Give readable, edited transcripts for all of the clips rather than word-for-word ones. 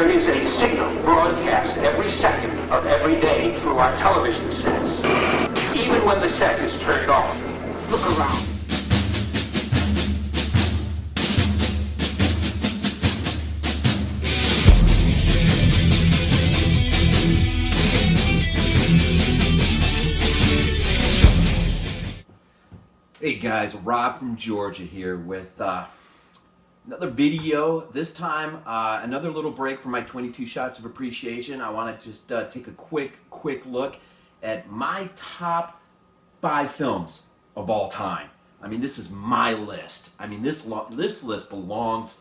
There is a signal broadcast every second of every day through our television sets. Even when the set is turned off, look around. Hey guys, Rob from Georgia here with another video. This time, another little break from my 22 shots of appreciation. I want to just take a quick look at my top 5 films of all time. I mean, this is my list. I mean, this list belongs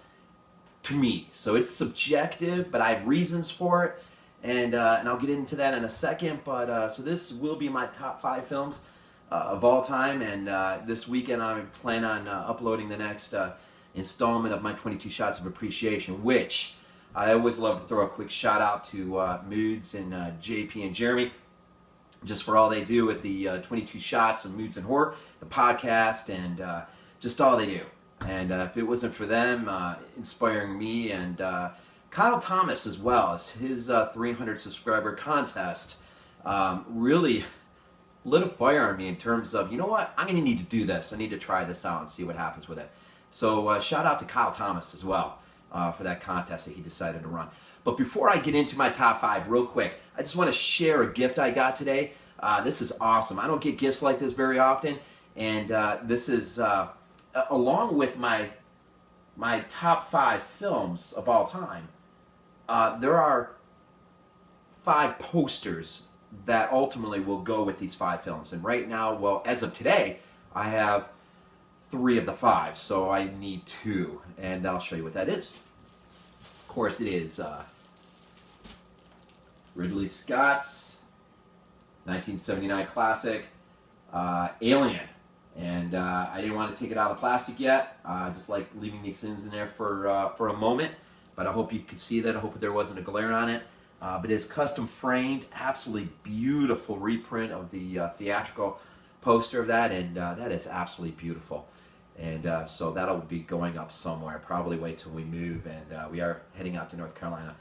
to me, so it's subjective, but I have reasons for it, and I'll get into that in a second. But so this will be my top 5 films of all time, and this weekend I plan on uploading the next installment of my 22 shots of appreciation, which I always love to throw a quick shout out to Moods and JP and Jeremy, just for all they do with the 22 shots of Moods and Horror, the podcast, and just all they do. And if it wasn't for them inspiring me, and Kyle Thomas as well, as his 300 subscriber contest really lit a fire on me in terms of, you know what, I'm going to need to do this. I need to try this out and see what happens with it. So shout out to Kyle Thomas as well for that contest that he decided to run. But before I get into my top 5 real quick, I just want to share a gift I got today. This is awesome. I don't get gifts like this very often, and this is along with my top 5 films of all time. There are 5 posters that ultimately will go with these 5 films. And right now, well, as of today, I have 3 of the 5, so I need 2, and I'll show you what that is. Of course, it is Ridley Scott's 1979 classic, Alien. And I didn't want to take it out of the plastic yet. I just like leaving these things in there for a moment, but I hope you could see that. I hope there wasn't a glare on it. But it's custom framed, absolutely beautiful reprint of the theatrical poster of that, and that is absolutely beautiful. And so that'll be going up somewhere. Probably wait till we move, and we are heading out to North Carolina,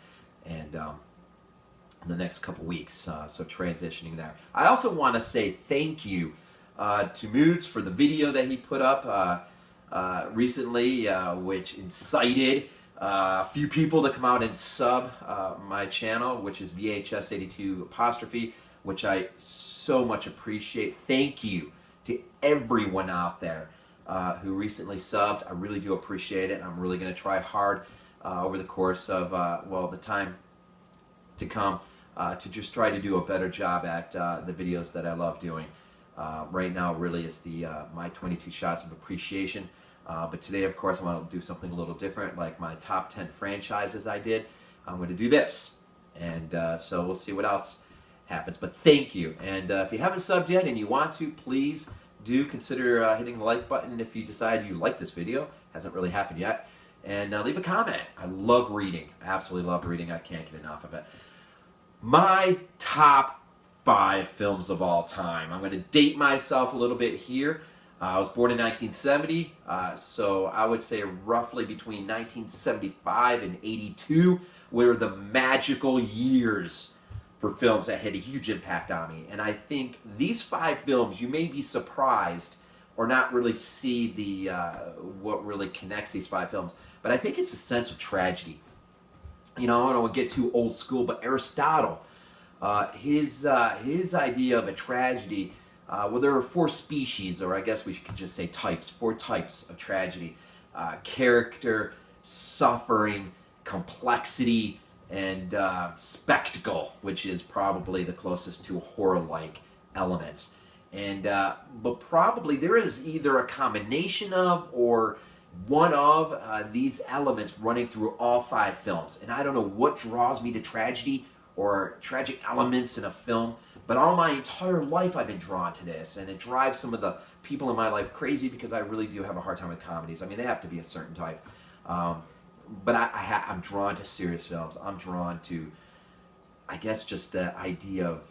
and in the next couple weeks. So transitioning there. I also want to say thank you to Moods for the video that he put up recently, which incited a few people to come out and sub my channel, which is VHS82', which I so much appreciate. Thank you to everyone out there who recently subbed. I really do appreciate it. I'm really going to try hard over the course of the time to come to just try to do a better job at the videos that I love doing. Right now really is my 22 shots of appreciation. But today, of course, I want to do something a little different, like my top 10 franchises I did. I'm going to do this. And so we'll see what else happens. But thank you. And if you haven't subbed yet and you want to, please do consider hitting the like button if you decide you like this video. Hasn't really happened yet. And leave a comment. I love reading. I absolutely love reading. I can't get enough of it. My top 5 films of all time. I'm going to date myself a little bit here. I was born in 1970, so I would say roughly between 1975 and 82 were the magical years for films that had a huge impact on me. And I think these 5 films, you may be surprised or not really see what really connects these 5 films, but I think it's a sense of tragedy. You know, I don't want to get too old school, but Aristotle, his idea of a tragedy. Well, there are 4 species, or I guess we could just say types, 4 types of tragedy. Character, suffering, complexity, and spectacle, which is probably the closest to horror-like elements. And but probably there is either a combination of or one of these elements running through all 5 films. And I don't know what draws me to tragedy or tragic elements in a film, but all my entire life I've been drawn to this, and it drives some of the people in my life crazy because I really do have a hard time with comedies. I mean, they have to be a certain type. But I'm drawn to serious films. I'm drawn to, I guess, just the idea of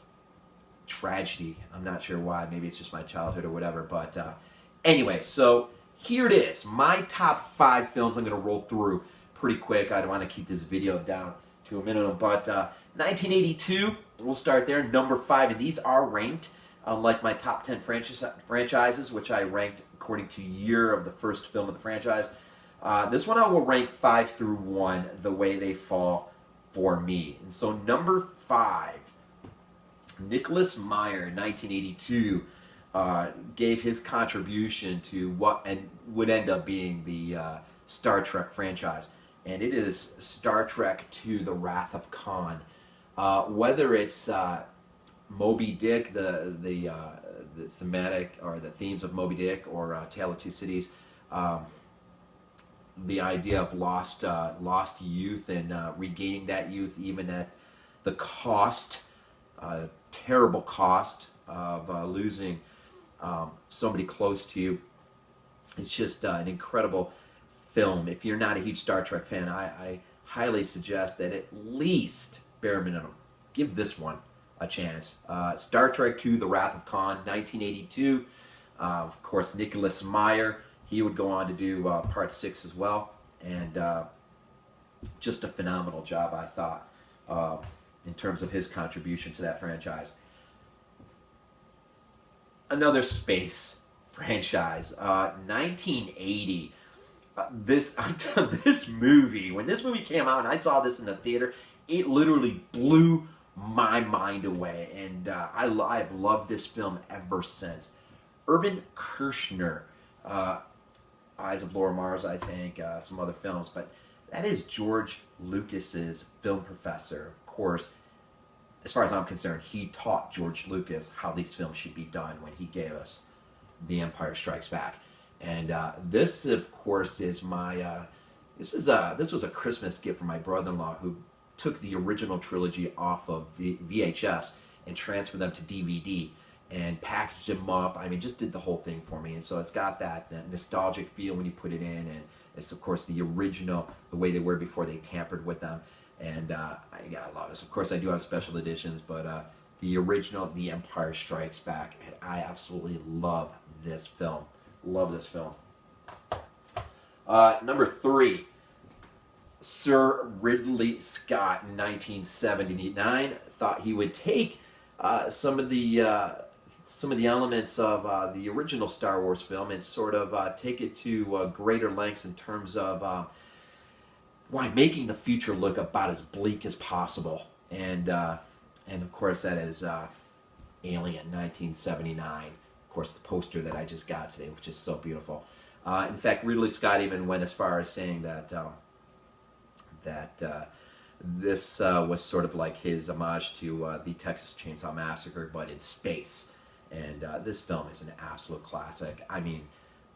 tragedy. I'm not sure why. Maybe it's just my childhood or whatever. But anyway, so here it is. My top 5 films I'm going to roll through pretty quick. I don't want to keep this video down to a minimum. But 1982, we'll start there, number 5, and these are ranked, unlike my top 10 franchises, which I ranked according to year of the first film of the franchise. This one I will rank 5 through 1 the way they fall for me. And so number 5, Nicholas Meyer, 1982, gave his contribution to what and would end up being the Star Trek franchise. And it is Star Trek II, The Wrath of Khan. Whether it's Moby Dick, the thematic or the themes of Moby Dick, or Tale of Two Cities, the idea of lost youth and regaining that youth even at the cost, terrible cost of losing somebody close to you. It's just an incredible film. If you're not a huge Star Trek fan, I highly suggest that at least, bare minimum, give this one a chance. Star Trek II, The Wrath of Khan, 1982. Of course, Nicholas Meyer. He would go on to do Part 6 as well. And just a phenomenal job, I thought, in terms of his contribution to that franchise. Another space franchise, 1980. This movie, when this movie came out and I saw this in the theater, it literally blew my mind away, and I've loved this film ever since. Irvin Kershner, Eyes of Laura Mars, I think, some other films, but that is George Lucas's film professor. Of course, as far as I'm concerned, he taught George Lucas how these films should be done when he gave us The Empire Strikes Back. And this, of course, is my this was a Christmas gift from my brother-in-law, who took the original trilogy off of VHS and transferred them to DVD and packaged them up. I mean, just did the whole thing for me. And so it's got that nostalgic feel when you put it in, and it's, of course, the original, the way they were before they tampered with them. And I love this. Of course, I do have special editions, but the original, The Empire Strikes Back, and I absolutely love this film. Love this film. Number 3, Sir Ridley Scott, in 1979, thought he would take some of the elements of the original Star Wars film and sort of take it to greater lengths in terms of making the future look about as bleak as possible. And of course, that is Alien, 1979. Of course, the poster that I just got today, which is so beautiful. In fact, Ridley Scott even went as far as saying that this was sort of like his homage to the Texas Chainsaw Massacre, but in space. And this film is an absolute classic. I mean,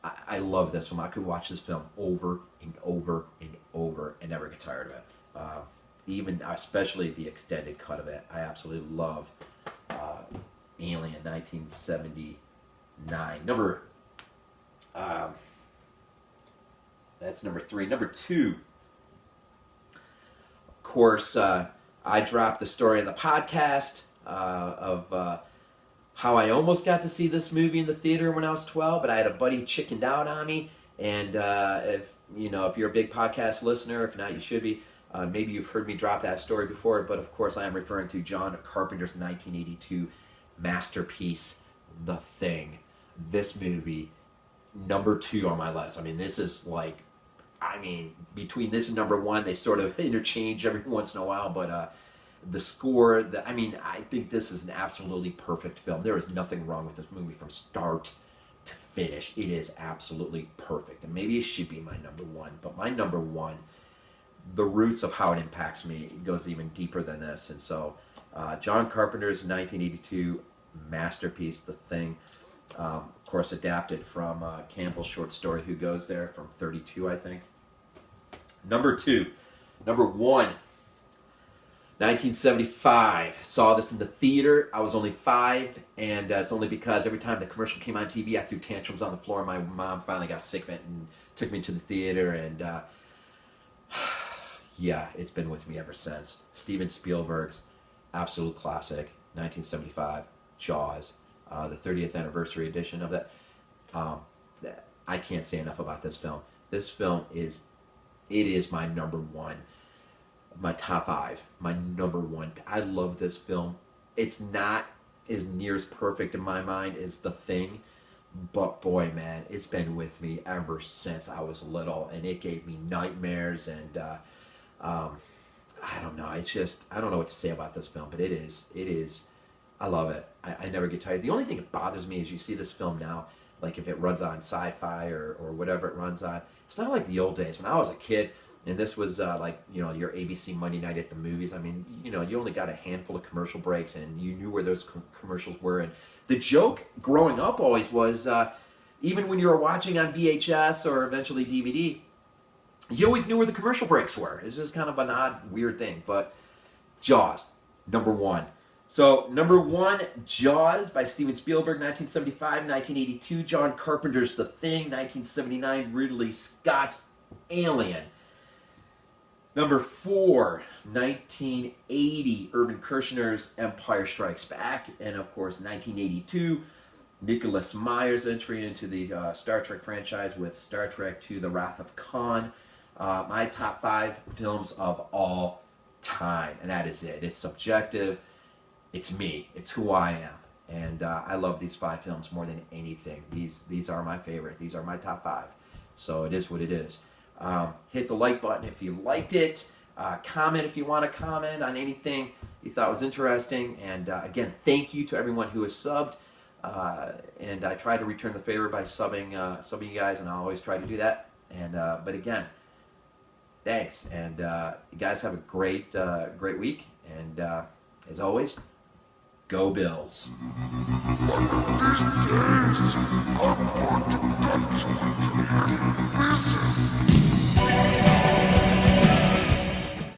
I love this film. I could watch this film over and over and over and never get tired of it. Especially the extended cut of it. I absolutely love Alien, 1979. That's number 3. Number 2, of course, I dropped the story in the podcast of how I almost got to see this movie in the theater when I was 12, but I had a buddy chickened out on me. And if you're a big podcast listener, if not, you should be. Maybe you've heard me drop that story before, but of course I am referring to John Carpenter's 1982 masterpiece, The Thing. This movie, number 2 on my list. I mean, this is between this and number 1, they sort of interchange every once in a while, but the score, I think this is an absolutely perfect film. There is nothing wrong with this movie from start to finish. It is absolutely perfect. And maybe it should be my number 1, but my number 1, the roots of how it impacts me, goes even deeper than this. And so, John Carpenter's 1982 masterpiece, The Thing, of course, adapted from Campbell's short story, Who Goes There, from 1932, I think. Number 1, 1975. Saw this in the theater. I was only 5, and it's only because every time the commercial came on TV, I threw tantrums on the floor, and my mom finally got sick of it and took me to the theater, and yeah, it's been with me ever since. Steven Spielberg's absolute classic, 1975, Jaws, the 30th anniversary edition of that. I can't say enough about this film. This film is my number 1. my top 5, my number 1. I love this film. It's not as near as perfect in my mind as The Thing, but boy, man, it's been with me ever since I was little, and it gave me nightmares. And I don't know. It's just, I don't know what to say about this film, but it is. I love it. I never get tired. The only thing that bothers me is you see this film now, like if it runs on Sci-Fi or whatever it runs on. It's not like the old days when I was a kid. And this was like, your ABC Monday night at the movies. I mean, you only got a handful of commercial breaks, and you knew where those commercials were. And the joke growing up always was, even when you were watching on VHS or eventually DVD, you always knew where the commercial breaks were. It's just kind of an odd, weird thing. But Jaws, number 1. So, number 1, Jaws by Steven Spielberg, 1975, 1982. John Carpenter's The Thing, 1979. Ridley Scott's Alien. Number 4, 1980, Irvin Kershner's Empire Strikes Back. And of course, 1982, Nicholas Meyer's entry into the Star Trek franchise with Star Trek II, The Wrath of Khan. My top 5 films of all time. And that is it. It's subjective. It's me. It's who I am. And I love these 5 films more than anything. These are my favorite. These are my top 5. So it is what it is. Hit the like button if you liked it. Comment if you want to comment on anything you thought was interesting. And again, thank you to everyone who has subbed. And I try to return the favor by subbing you guys, and I'll always try to do that. And but again, thanks. And you guys have a great week. And as always, go Bills. One of these days, I'm going to punch you into your business.